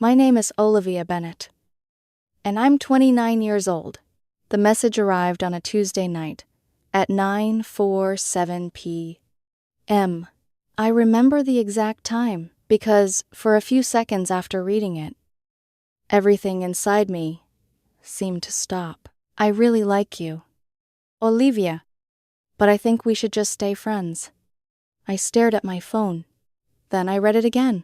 My name is Olivia Bennett, and I'm 29 years old. The message arrived on a Tuesday night at 9:47 p.m. I remember the exact time because for a few seconds after reading it, everything inside me seemed to stop. I really like you, Olivia, but I think we should just stay friends. I stared at my phone. Then I read it again.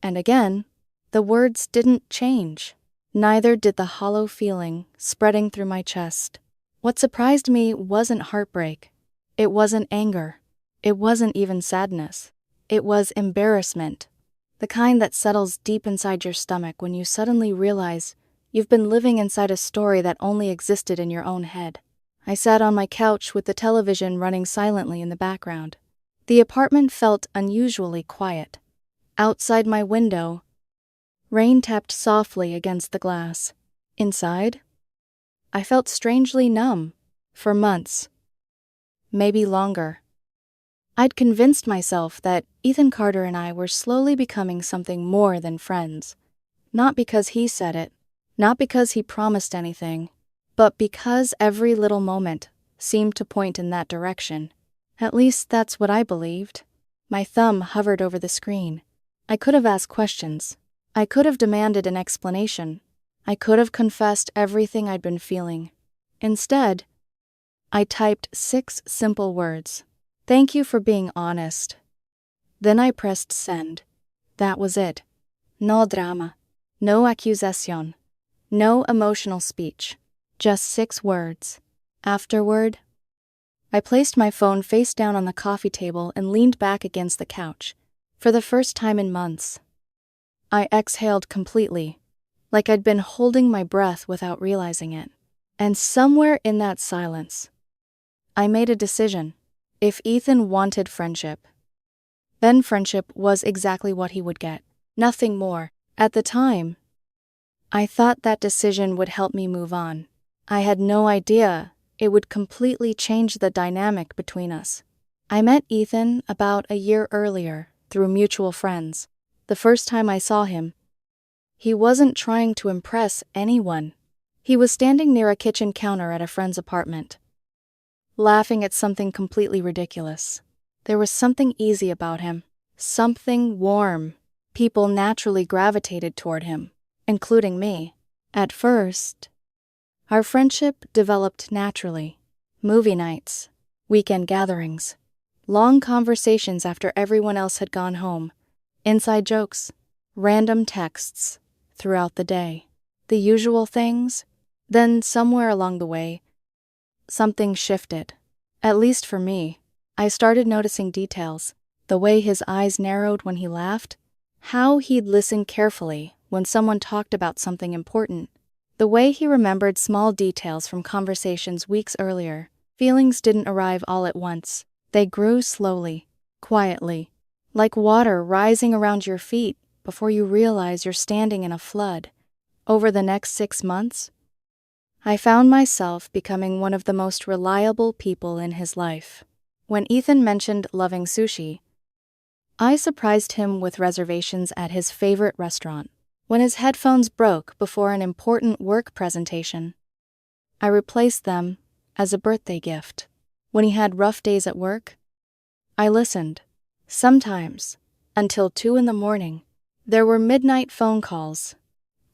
And again, the words didn't change. Neither did the hollow feeling spreading through my chest. What surprised me wasn't heartbreak. It wasn't anger. It wasn't even sadness. It was embarrassment. The kind that settles deep inside your stomach when you suddenly realize you've been living inside a story that only existed in your own head. I sat on my couch with the television running silently in the background. The apartment felt unusually quiet. Outside my window, rain tapped softly against the glass. Inside, I felt strangely numb for months, maybe longer. I'd convinced myself that Ethan Carter and I were slowly becoming something more than friends. Not because he said it, not because he promised anything, but because every little moment seemed to point in that direction. At least that's what I believed. My thumb hovered over the screen. I could have asked questions. I could have demanded an explanation. I could have confessed everything I'd been feeling. Instead, I typed 6 simple words. Thank you for being honest. Then I pressed send. That was it. No drama. No accusation. No emotional speech. Just 6 words. Afterward, I placed my phone face down on the coffee table and leaned back against the couch. For the first time in months, I exhaled completely, like I'd been holding my breath without realizing it. And somewhere in that silence, I made a decision. If Ethan wanted friendship, then friendship was exactly what he would get. Nothing more. At the time, I thought that decision would help me move on. I had no idea it would completely change the dynamic between us. I met Ethan about a year earlier through mutual friends. The first time I saw him, he wasn't trying to impress anyone. He was standing near a kitchen counter at a friend's apartment, laughing at something completely ridiculous. There was something easy about him, something warm. People naturally gravitated toward him, including me. At first, our friendship developed naturally. Movie nights, weekend gatherings, long conversations after everyone else had gone home, inside jokes, random texts throughout the day. The usual things. Then somewhere along the way, something shifted. At least for me. I started noticing details. The way his eyes narrowed when he laughed. How he'd listen carefully when someone talked about something important. The way he remembered small details from conversations weeks earlier. Feelings didn't arrive all at once. They grew slowly, quietly, like water rising around your feet before you realize you're standing in a flood. Over the next 6 months, I found myself becoming one of the most reliable people in his life. When Ethan mentioned loving sushi, I surprised him with reservations at his favorite restaurant. When his headphones broke before an important work presentation, I replaced them as a birthday gift. When he had rough days at work, I listened. Sometimes, until 2 in the morning. There were midnight phone calls,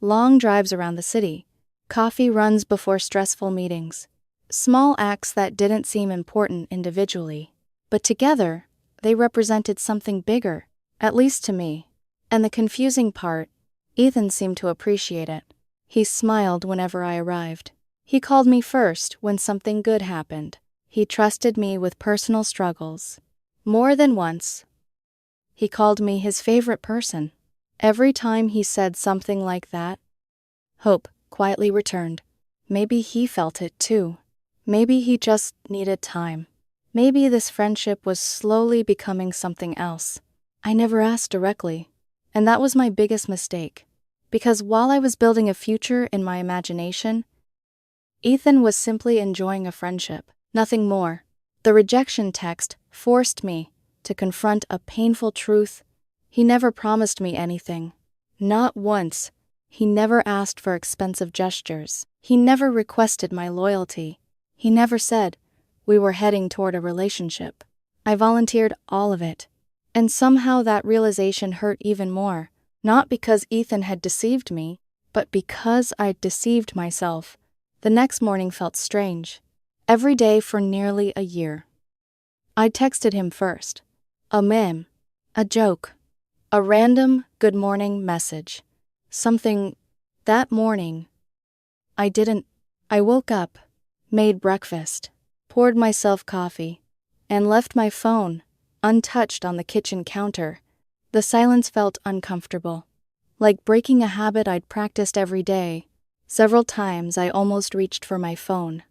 long drives around the city, coffee runs before stressful meetings, small acts that didn't seem important individually, but together, they represented something bigger, at least to me. And the confusing part, Ethan seemed to appreciate it. He smiled whenever I arrived. He called me first when something good happened. He trusted me with personal struggles. More than once, he called me his favorite person. Every time he said something like that, hope quietly returned. Maybe he felt it too. Maybe he just needed time. Maybe this friendship was slowly becoming something else. I never asked directly, and that was my biggest mistake. Because while I was building a future in my imagination, Ethan was simply enjoying a friendship, nothing more. The rejection text forced me to confront a painful truth. He never promised me anything. Not once He never asked for expensive gestures. He never requested my loyalty. He never said we were heading toward a relationship. I volunteered all of it. And somehow that realization hurt even more, not because Ethan had deceived me, but because I'd deceived myself. The next morning felt strange. Every day for nearly a year. I texted him first. A meme. A joke. A random good morning message. Something. That morning. I woke up, made breakfast, poured myself coffee, and left my phone, untouched on the kitchen counter. The silence felt uncomfortable. Like breaking a habit I'd practiced every day. Several times I almost reached for my phone.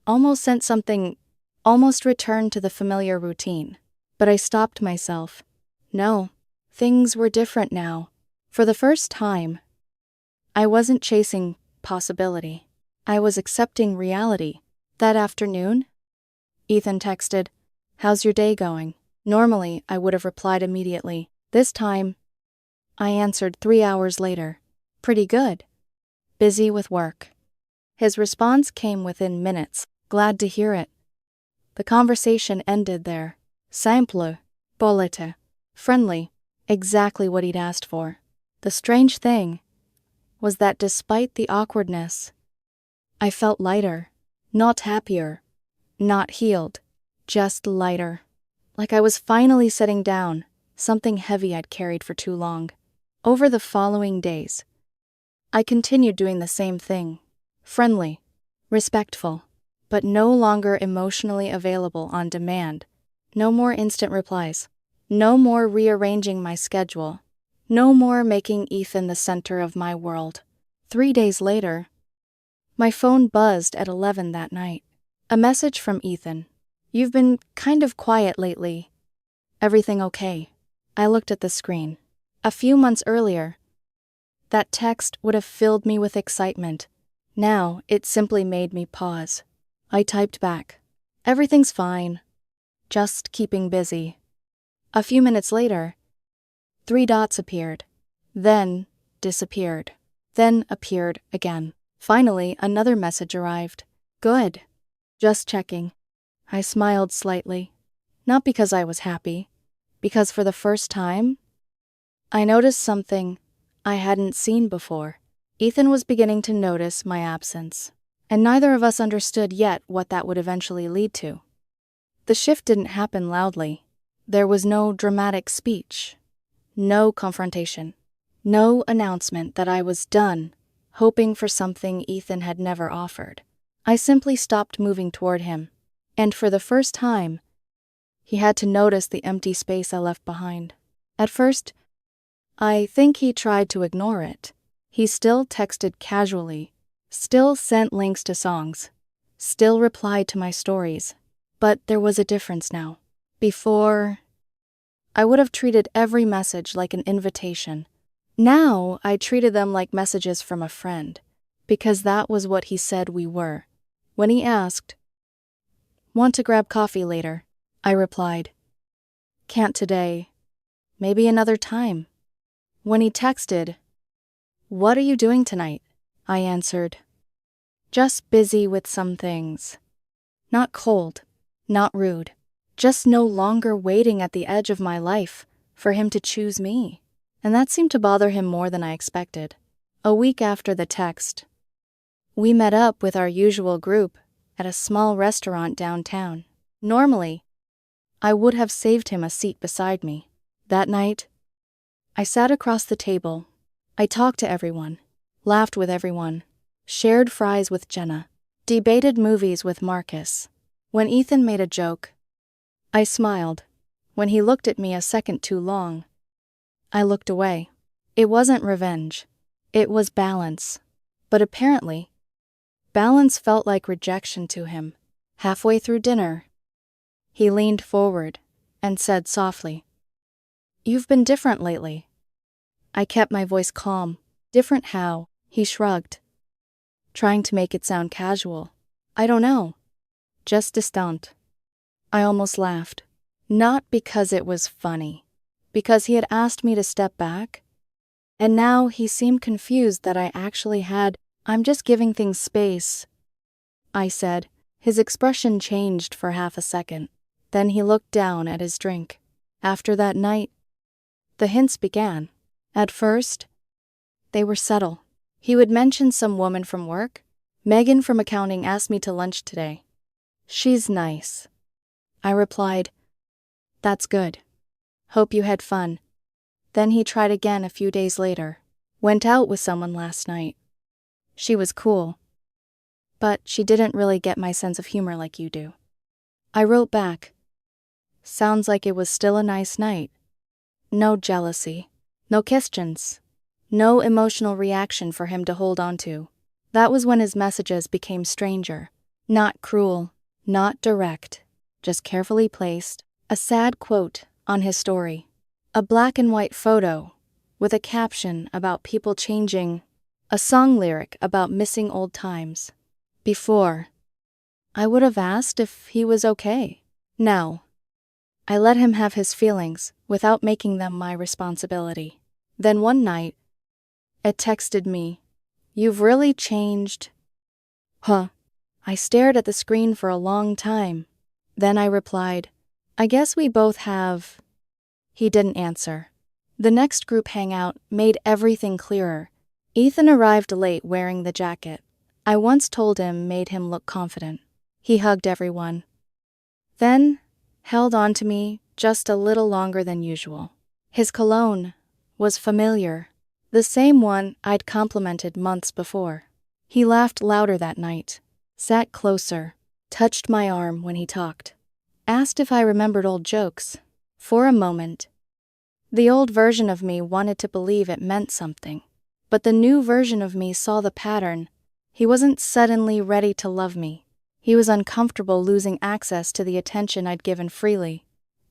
Almost sent something, almost returned to the familiar routine. But I stopped myself. No, things were different now. For the first time, I wasn't chasing possibility. I was accepting reality. That afternoon, Ethan texted, "How's your day going?" Normally, I would have replied immediately. This time, I answered 3 hours later. Pretty good. Busy with work. His response came within minutes. Glad to hear it. The conversation ended there. Simple. Polite. Friendly. Exactly what he'd asked for. The strange thing was that despite the awkwardness, I felt lighter. Not happier. Not healed. Just lighter. Like I was finally setting down something heavy I'd carried for too long. Over the following days, I continued doing the same thing. Friendly. Respectful. But no longer emotionally available on demand. No more instant replies. No more rearranging my schedule. No more making Ethan the center of my world. 3 days later, my phone buzzed at 11 that night. A message from Ethan. "You've been kind of quiet lately. Everything okay?" I looked at the screen. A few months earlier, that text would have filled me with excitement. Now, it simply made me pause. I typed back, "Everything's fine. Just keeping busy." A few minutes later, 3 dots appeared. Then disappeared. Then appeared again. Finally, another message arrived. "Good. Just checking." I smiled slightly. Not because I was happy. Because for the first time, I noticed something I hadn't seen before. Ethan was beginning to notice my absence. And neither of us understood yet what that would eventually lead to. The shift didn't happen loudly. There was no dramatic speech. No confrontation. No announcement that I was done, hoping for something Ethan had never offered. I simply stopped moving toward him. And for the first time, he had to notice the empty space I left behind. At first, I think he tried to ignore it. He still texted casually, still sent links to songs, still replied to my stories. But there was a difference now. Before, I would have treated every message like an invitation. Now, I treated them like messages from a friend, because that was what he said we were. When he asked, "Want to grab coffee later?" I replied, "Can't today. Maybe another time." When he texted, "What are you doing tonight?" I answered, "Just busy with some things." Not cold, not rude, just no longer waiting at the edge of my life for him to choose me. And that seemed to bother him more than I expected. A week after the text, we met up with our usual group at a small restaurant downtown. Normally, I would have saved him a seat beside me. That night, I sat across the table. I talked to everyone, laughed with everyone, shared fries with Jenna, debated movies with Marcus. When Ethan made a joke, I smiled. When he looked at me a second too long, I looked away. It wasn't revenge. It was balance. But apparently, balance felt like rejection to him. Halfway through dinner, he leaned forward and said softly, "You've been different lately." I kept my voice calm. "Different how?" He shrugged, trying to make it sound casual. "I don't know. Just distant." I almost laughed. Not because it was funny. Because he had asked me to step back And now he seemed confused that I actually had. "I'm just giving things space," I said. His expression changed for half a second. Then he looked down at his drink. After that night, the hints began. At first, they were subtle. He would mention some woman from work. "Megan from accounting asked me to lunch today. She's nice." I replied, "That's good. Hope you had fun." Then he tried again a few days later. "Went out with someone last night. She was cool. But she didn't really get my sense of humor like you do." I wrote back, "Sounds like it was still a nice night." No jealousy. No questions. No emotional reaction for him to hold on to. That was when his messages became stranger. Not cruel. Not direct. Just carefully placed. A sad quote on his story. A black and white photo with a caption about people changing. A song lyric about missing old times. Before, I would have asked if he was okay. Now, I let him have his feelings without making them my responsibility. Then one night, it texted me, "You've really changed." Huh. I stared at the screen for a long time. Then I replied, "I guess we both have." He didn't answer. The next group hangout made everything clearer. Ethan arrived late wearing the jacket I once told him made him look confident. He hugged everyone. Then, held on to me just a little longer than usual. His cologne was familiar, the same one I'd complimented months before. He laughed louder that night, sat closer, touched my arm when he talked, asked if I remembered old jokes. For a moment, the old version of me wanted to believe it meant something, but the new version of me saw the pattern. He wasn't suddenly ready to love me. He was uncomfortable losing access to the attention I'd given freely.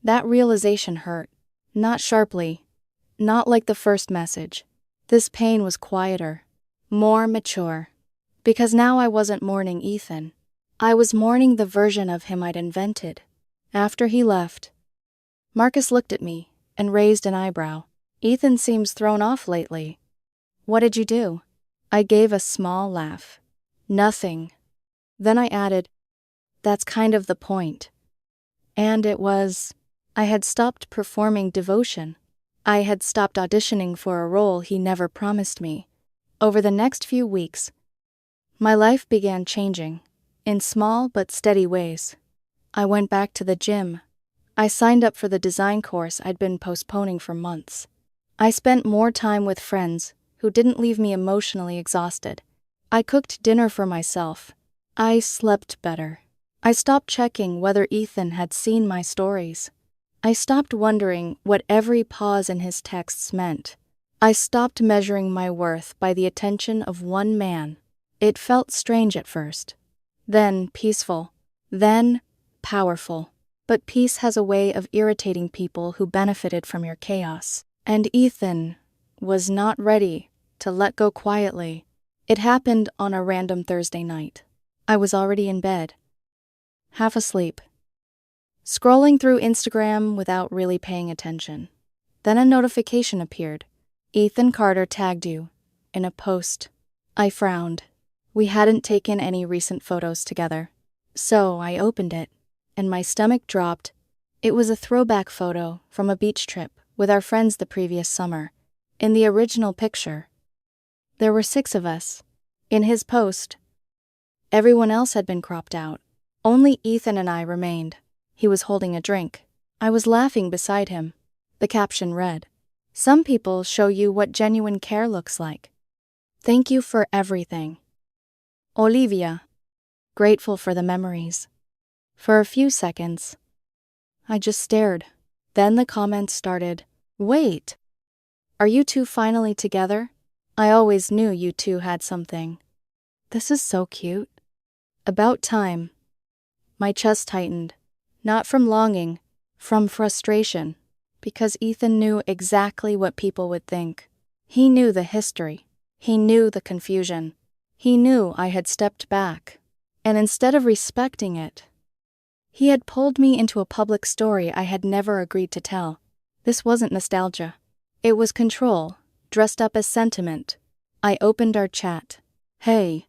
That realization hurt. Not sharply. Not like the first message. This pain was quieter. More mature. Because now I wasn't mourning Ethan. I was mourning the version of him I'd invented. After he left, Marcus looked at me and raised an eyebrow. "Ethan seems thrown off lately. What did you do?" I gave a small laugh. "Nothing." Then I added, "That's kind of the point." And it was. I had stopped performing devotion. I had stopped auditioning for a role he never promised me. Over the next few weeks, my life began changing, in small but steady ways. I went back to the gym. I signed up for the design course I'd been postponing for months. I spent more time with friends who didn't leave me emotionally exhausted. I cooked dinner for myself. I slept better. I stopped checking whether Ethan had seen my stories. I stopped wondering what every pause in his texts meant. I stopped measuring my worth by the attention of one man. It felt strange at first, then peaceful, then powerful. But peace has a way of irritating people who benefited from your chaos. And Ethan was not ready to let go quietly. It happened on a random Thursday night. I was already in bed, half asleep, scrolling through Instagram without really paying attention. Then a notification appeared. "Ethan Carter tagged you," in a post. I frowned. We hadn't taken any recent photos together. So I opened it, and my stomach dropped. It was a throwback photo from a beach trip with our friends the previous summer. In the original picture, there were 6 of us. In his post, everyone else had been cropped out. Only Ethan and I remained. He was holding a drink. I was laughing beside him. The caption read, "Some people show you what genuine care looks like. Thank you for everything. Olivia." Grateful for the memories. For a few seconds, I just stared. Then the comments started. "Wait, are you two finally together? I always knew you two had something. This is so cute." About time. My chest tightened. Not from longing, from frustration. Because Ethan knew exactly what people would think. He knew the history. He knew the confusion. He knew I had stepped back. And instead of respecting it, he had pulled me into a public story I had never agreed to tell. This wasn't nostalgia. It was control, dressed up as Sentiment. I opened our chat. "Hey,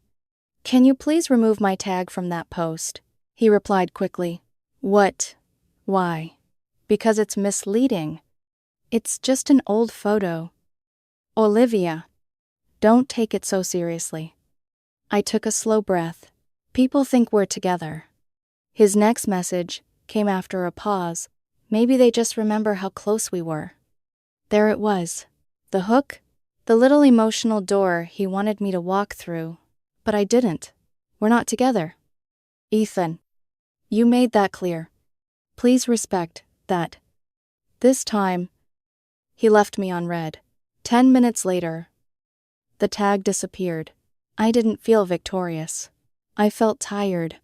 can you please remove my tag from that post?" He replied quickly. "What? Why?" "Because it's misleading. It's just an old photo." "Olivia, don't take it so seriously." I took a slow breath. People think we're together. His next message came after a pause. Maybe they just remember how close we were. There it was. The hook. The little emotional door he wanted me to walk through. But I didn't. We're not together. "Ethan, you made that clear. Please respect that." This time, he left me on read. 10 minutes later, the tag disappeared. I didn't feel victorious. I felt tired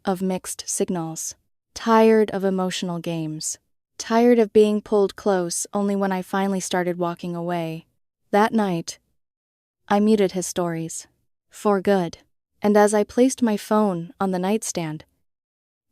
of mixed signals, tired of emotional games, tired of being pulled close only when I finally started walking away. That night, I muted his stories. For good. And as I placed my phone on the nightstand,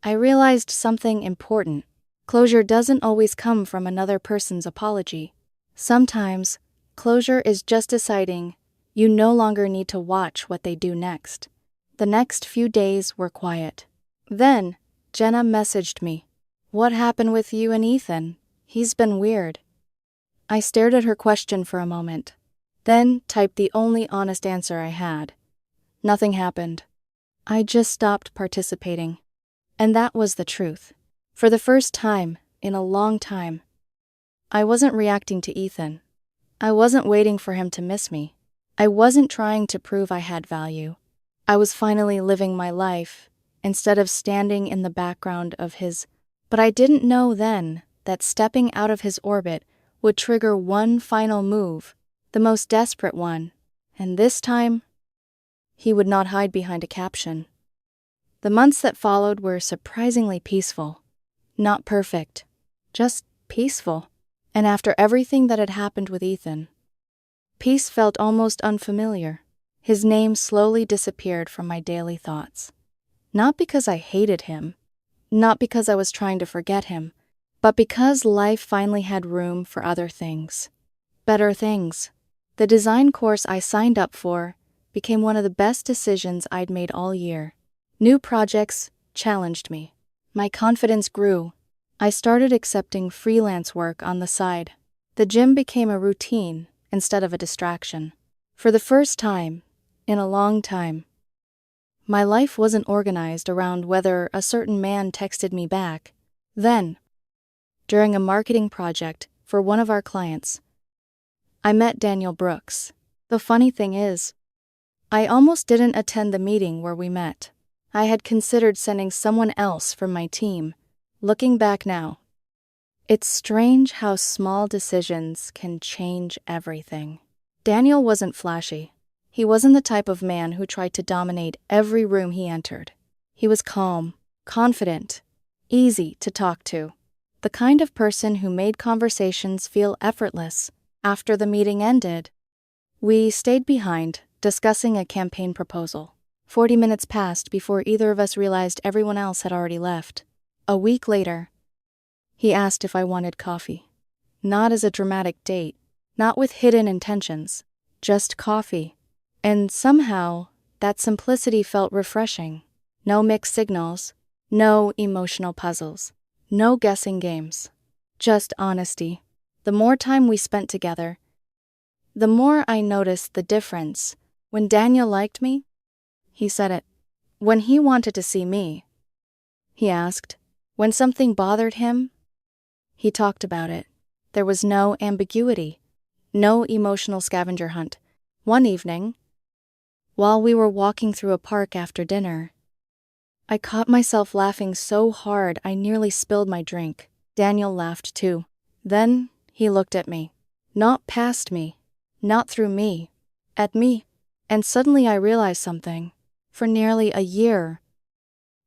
I realized something important. Closure doesn't always come from another person's apology. Sometimes, closure is just deciding you no longer need to watch what they do next. The next few days were quiet. Then, Jenna messaged me. "What happened with you and Ethan? He's been weird." I stared at her question for a moment, then typed the only honest answer I had. Nothing happened. I just stopped participating. And that was the truth. For the first time in a long time, I wasn't reacting to Ethan. I wasn't waiting for him to miss me. I wasn't trying to prove I had value. I was finally living my life instead of standing in the background of his. But I didn't know then that stepping out of his orbit would trigger one final move, the most desperate one, and this time, he would not hide behind a caption. The months that followed were surprisingly peaceful. Not perfect, just peaceful. And after everything that had happened with Ethan, peace felt almost unfamiliar. His name slowly disappeared from my daily thoughts. Not because I hated him, not because I was trying to forget him, but because life finally had room for other things. Better things. The design course I signed up for became one of the best decisions I'd made all year. New projects challenged me. My confidence grew. I started accepting freelance work on the side. The gym became a routine instead of a distraction. For the first time in a long time, my life wasn't organized around whether a certain man texted me back. Then, during a marketing project for one of our clients, I met Daniel Brooks. The funny thing is, I almost didn't attend the meeting where we met. I had considered sending someone else from my team. Looking back now, it's strange how small decisions can change everything. Daniel wasn't flashy. He wasn't the type of man who tried to dominate every room he entered. He was calm, confident, easy to talk to. The kind of person who made conversations feel effortless. After the meeting ended, we stayed behind, discussing a campaign proposal. 40 minutes passed before either of us realized everyone else had already left. A week later, he asked if I wanted coffee. Not as a dramatic date, not with hidden intentions, just coffee. And somehow, that simplicity felt refreshing. No mixed signals, no emotional puzzles, no guessing games, just honesty. The more time we spent together, the more I noticed the difference. When Daniel liked me, he said it. When he wanted to see me, he asked. When something bothered him, he talked about it. There was no ambiguity, no emotional scavenger hunt. One evening, while we were walking through a park after dinner, I caught myself laughing so hard I nearly spilled my drink. Daniel laughed too. Then he looked at me. Not past me, not through me, at me. And suddenly I realized something. For nearly a year,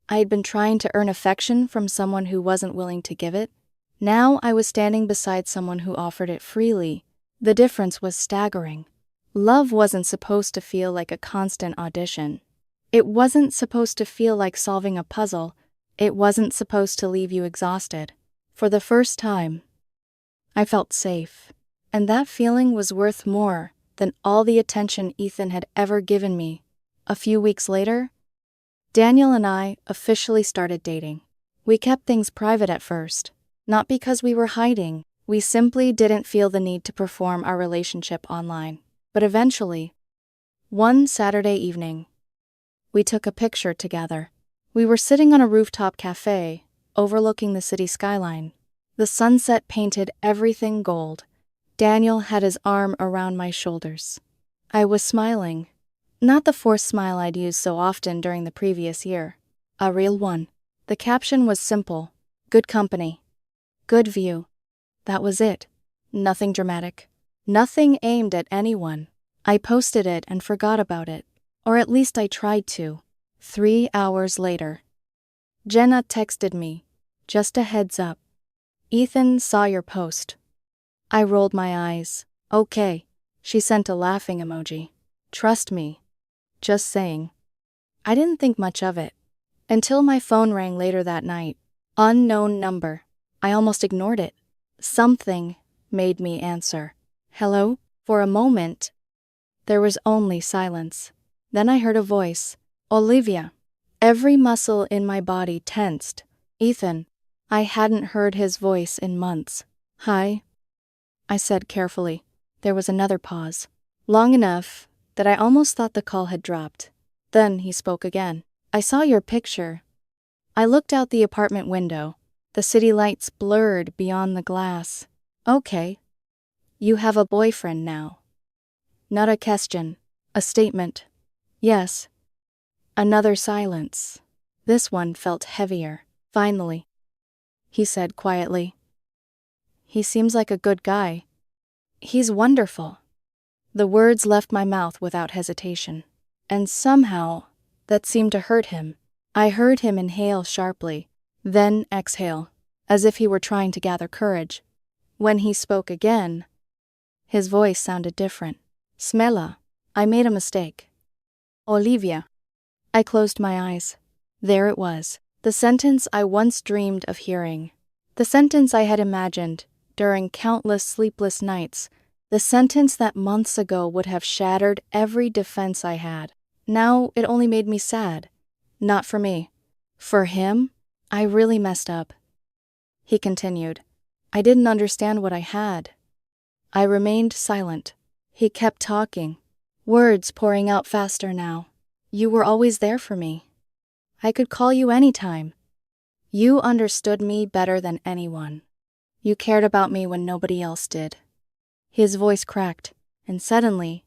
I had been trying to earn affection from someone who wasn't willing to give it. Now I was standing beside someone who offered it freely. The difference was staggering. Love wasn't supposed to feel like a constant audition. It wasn't supposed to feel like solving a puzzle. It wasn't supposed to leave you exhausted. For the first time, I felt safe. And that feeling was worth more than all the attention Ethan had ever given me. A few weeks later, Daniel and I officially started dating. We kept things private at first, not because we were hiding. We simply didn't feel the need to perform our relationship online. But eventually, one Saturday evening, we took a picture together. We were sitting on a rooftop cafe, overlooking the city skyline. The sunset painted everything gold. Daniel had his arm around my shoulders. I was smiling. Not the forced smile I'd used so often during the previous year. A real one. The caption was simple. Good company. Good view. That was it. Nothing dramatic. Nothing aimed at anyone. I posted it and forgot about it. Or at least I tried to. 3 hours later, Jenna texted me. Just a heads up. Ethan saw your post. I rolled my eyes. Okay. She sent a laughing emoji. Trust me. Just saying. I didn't think much of it. Until my phone rang later that night. Unknown number. I almost ignored it. Something made me answer. Hello? For a moment, there was only silence. Then I heard a voice. Olivia. Every muscle in my body tensed. Ethan. I hadn't heard his voice in months. Hi, I said carefully. There was another pause. Long enough that I almost thought the call had dropped. Then he spoke again. I saw your picture. I looked out the apartment window. The city lights blurred beyond the glass. Okay. You have a boyfriend now. Not a question. A statement. Yes. Another silence. This one felt heavier. Finally, he said quietly. He seems like a good guy. He's wonderful. The words left my mouth without hesitation. And somehow, that seemed to hurt him. I heard him inhale sharply, then exhale, as if he were trying to gather courage. When he spoke again, his voice sounded different. Smela, I made a mistake. Olivia. I closed my eyes. There it was, the sentence I once dreamed of hearing. The sentence I had imagined during countless sleepless nights. The sentence that months ago would have shattered every defense I had. Now it only made me sad. Not for me. For him, I really messed up. He continued. I didn't understand what I had. I remained silent. He kept talking, words pouring out faster now. You were always there for me. I could call you anytime. You understood me better than anyone. You cared about me when nobody else did. His voice cracked, and suddenly,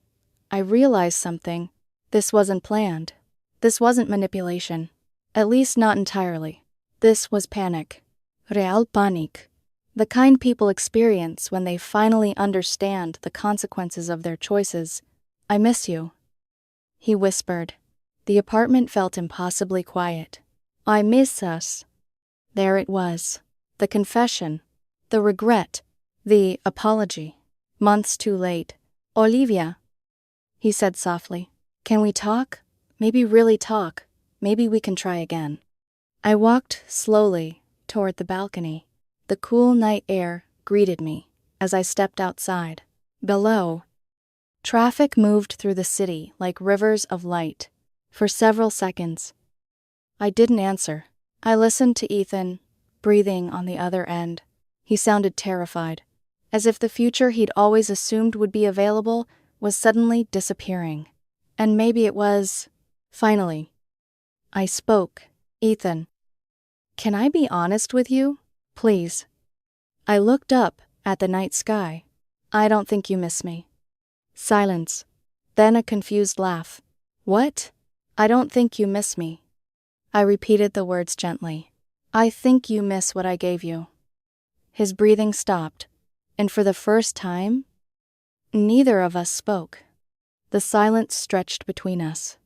I realized something. This wasn't planned. This wasn't manipulation. At least not entirely. This was panic. Real panic. The kind people experience when they finally understand the consequences of their choices. I miss you. He whispered. The apartment felt impossibly quiet. I miss us. There it was. The confession. The regret. The apology. Months too late. Olivia, he said softly. Can we talk? Maybe really talk. Maybe we can try again. I walked slowly toward the balcony. The cool night air greeted me as I stepped outside. Below, traffic moved through the city like rivers of light. For several seconds, I didn't answer. I listened to Ethan, breathing on the other end. He sounded terrified, as if the future he'd always assumed would be available was suddenly disappearing. And maybe it was. Finally, I spoke. Ethan, can I be honest with you? Please. I looked up at the night sky. I don't think you miss me. Silence. Then a confused laugh. What? I don't think you miss me. I repeated the words gently. I think you miss what I gave you. His breathing stopped, and for the first time, neither of us spoke. The silence stretched between us.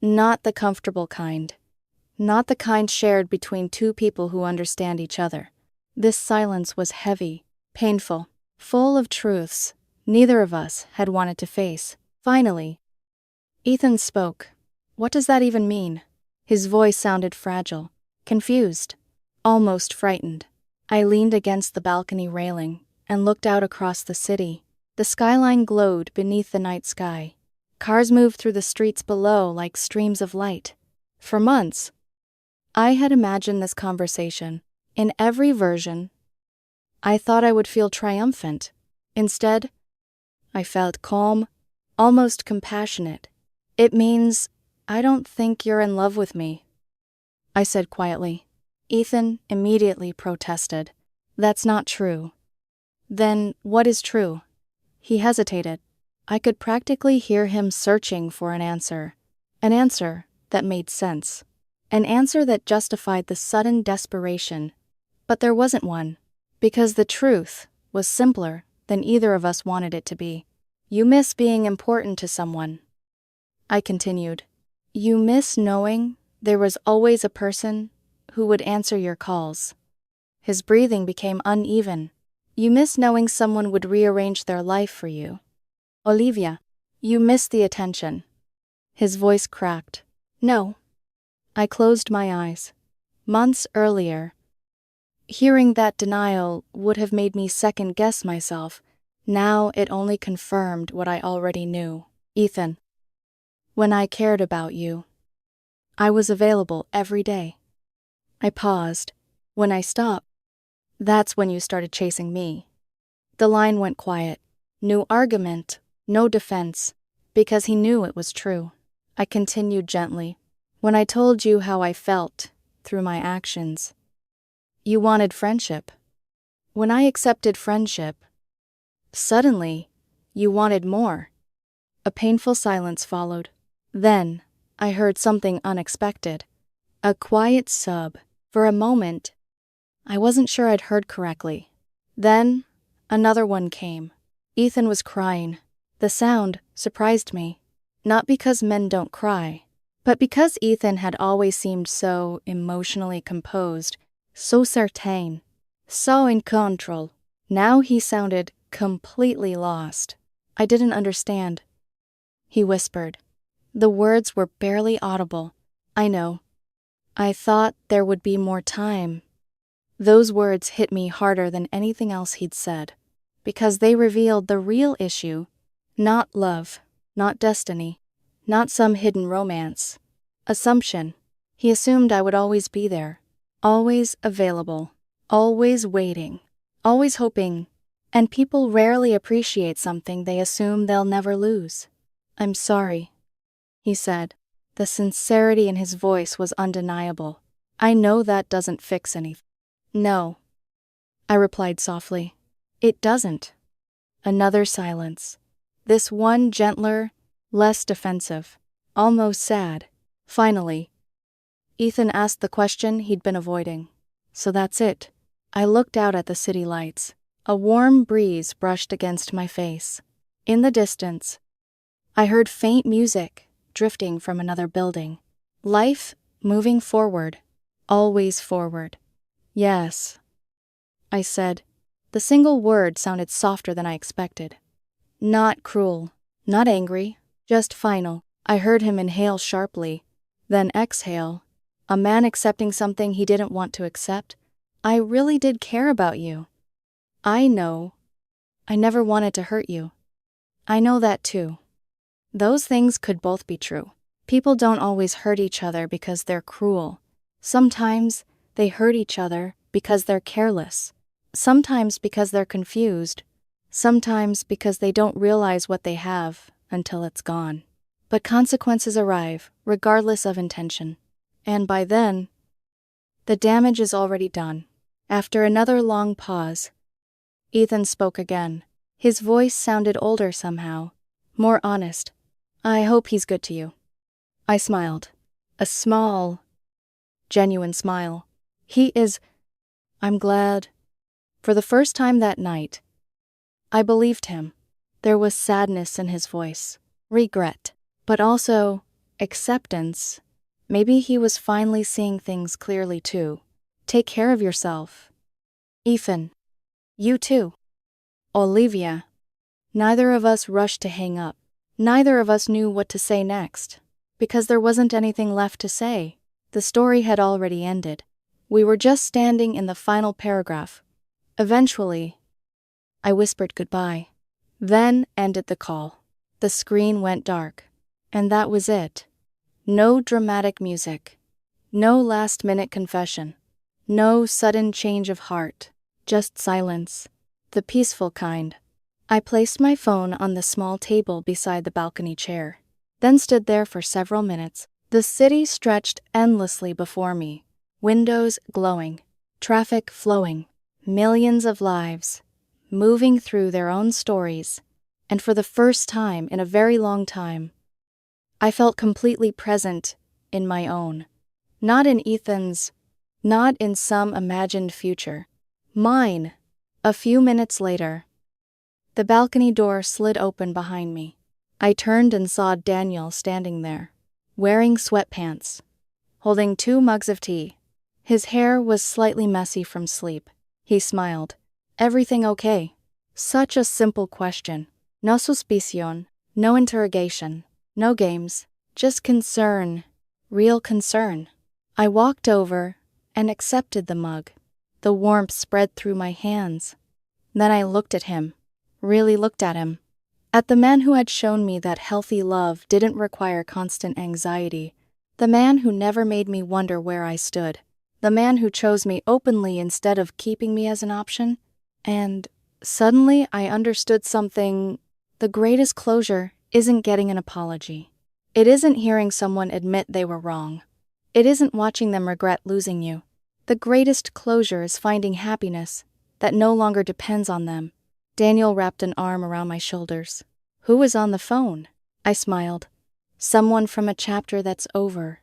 Not the comfortable kind. Not the kind shared between two people who understand each other. This silence was heavy, painful, full of truths neither of us had wanted to face. Finally, Ethan spoke. What does that even mean? His voice sounded fragile, confused, almost frightened. I leaned against the balcony railing and looked out across the city. The skyline glowed beneath the night sky. Cars moved through the streets below like streams of light. For months, I had imagined this conversation. In every version, I thought I would feel triumphant. Instead, I felt calm, almost compassionate. "It means I don't think you're in love with me," I said quietly. Ethan immediately protested. "That's not true." "Then what is true?" He hesitated. I could practically hear him searching for an answer that made sense, an answer that justified the sudden desperation. But there wasn't one, because the truth was simpler than either of us wanted it to be. "You miss being important to someone," I continued. "You miss knowing there was always a person who would answer your calls." His breathing became uneven. "You miss knowing someone would rearrange their life for you. Olivia, you miss the attention." His voice cracked. "No." I closed my eyes. Months earlier, hearing that denial would have made me second-guess myself. Now it only confirmed what I already knew. "Ethan, when I cared about you, I was available every day." I paused. "When I stopped, that's when you started chasing me." The line went quiet. No argument, no defense, because he knew it was true. I continued gently. "When I told you how I felt through my actions, you wanted friendship. When I accepted friendship, suddenly, you wanted more." A painful silence followed. Then, I heard something unexpected. A quiet sob. For a moment, I wasn't sure I'd heard correctly. Then, another one came. Ethan was crying. The sound surprised me. Not because men don't cry, but because Ethan had always seemed so emotionally composed, so certain, so in control. Now he sounded completely lost. I didn't understand. He whispered. The words were barely audible. "I know. I thought there would be more time." Those words hit me harder than anything else he'd said, because they revealed the real issue. Not love, not destiny, not some hidden romance. Assumption. He assumed I would always be there, always available, always waiting, always hoping. And people rarely appreciate something they assume they'll never lose. "I'm sorry," he said. The sincerity in his voice was undeniable. "I know that doesn't fix anything." "No," I replied softly. "It doesn't." Another silence. This one gentler, less defensive, almost sad. Finally, Ethan asked the question he'd been avoiding. "So that's it." I looked out at the city lights. A warm breeze brushed against my face. In the distance, I heard faint music drifting from another building. Life moving forward, always forward. "Yes," I said. The single word sounded softer than I expected. Not cruel, not angry, just final. I heard him inhale sharply, then exhale. A man accepting something he didn't want to accept. "I really did care about you. I know. I never wanted to hurt you. I know that too." Those things could both be true. People don't always hurt each other because they're cruel. Sometimes they hurt each other because they're careless. Sometimes because they're confused. Sometimes because they don't realize what they have until it's gone. But consequences arrive, regardless of intention. And by then, the damage is already done. After another long pause, Ethan spoke again. His voice sounded older somehow, more honest. "I hope he's good to you." I smiled. A small, genuine smile. "He is. I'm glad." For the first time that night, I believed him. There was sadness in his voice, regret, but also acceptance. Maybe he was finally seeing things clearly too. "Take care of yourself, Ethan. You too." Olivia. Neither of us rushed to hang up. Neither of us knew what to say next, because there wasn't anything left to say. The story had already ended. We were just standing in the final paragraph. Eventually, I whispered goodbye. Then ended the call. The screen went dark. And that was it. No dramatic music. No last-minute confession. No sudden change of heart. Just silence. The peaceful kind. I placed my phone on the small table beside the balcony chair, then stood there for several minutes. The city stretched endlessly before me. Windows glowing. Traffic flowing. Millions of lives, moving through their own stories. And for the first time in a very long time, I felt completely present in my own. Not in Ethan's, not in some imagined future. Mine. A few minutes later, the balcony door slid open behind me. I turned and saw Daniel standing there, wearing sweatpants, holding 2 mugs of tea. His hair was slightly messy from sleep. He smiled. Everything okay? Such a simple question. No suspicion, no interrogation, no games, just concern, real concern. I walked over and accepted the mug. The warmth spread through my hands. Then I looked at him, really looked at him. At the man who had shown me that healthy love didn't require constant anxiety. The man who never made me wonder where I stood. The man who chose me openly instead of keeping me as an option. And suddenly I understood something. The greatest closure isn't getting an apology. It isn't hearing someone admit they were wrong. It isn't watching them regret losing you. The greatest closure is finding happiness that no longer depends on them. Daniel wrapped an arm around my shoulders. Who was on the phone? I smiled. Someone from a chapter that's over.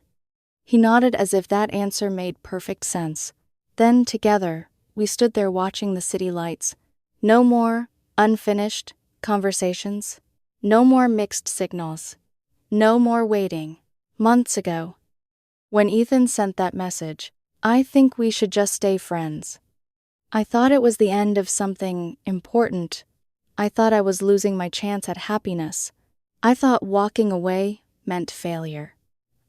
He nodded as if that answer made perfect sense. Then, together, we stood there watching the city lights. No more unfinished conversations. No more mixed signals. No more waiting. Months ago, when Ethan sent that message, I think we should just stay friends. I thought it was the end of something important. I thought I was losing my chance at happiness. I thought walking away meant failure.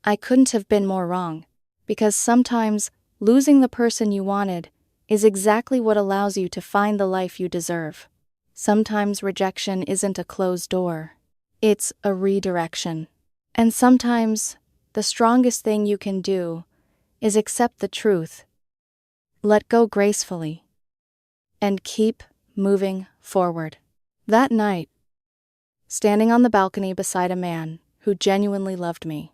I couldn't have been more wrong, because sometimes losing the person you wanted is exactly what allows you to find the life you deserve. Sometimes rejection isn't a closed door. It's a redirection. And sometimes the strongest thing you can do is accept the truth, let go gracefully, and keep moving forward. That night, standing on the balcony beside a man who genuinely loved me,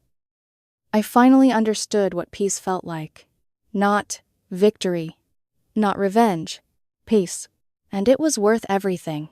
I finally understood what peace felt like. Not victory, not revenge, peace. And it was worth everything.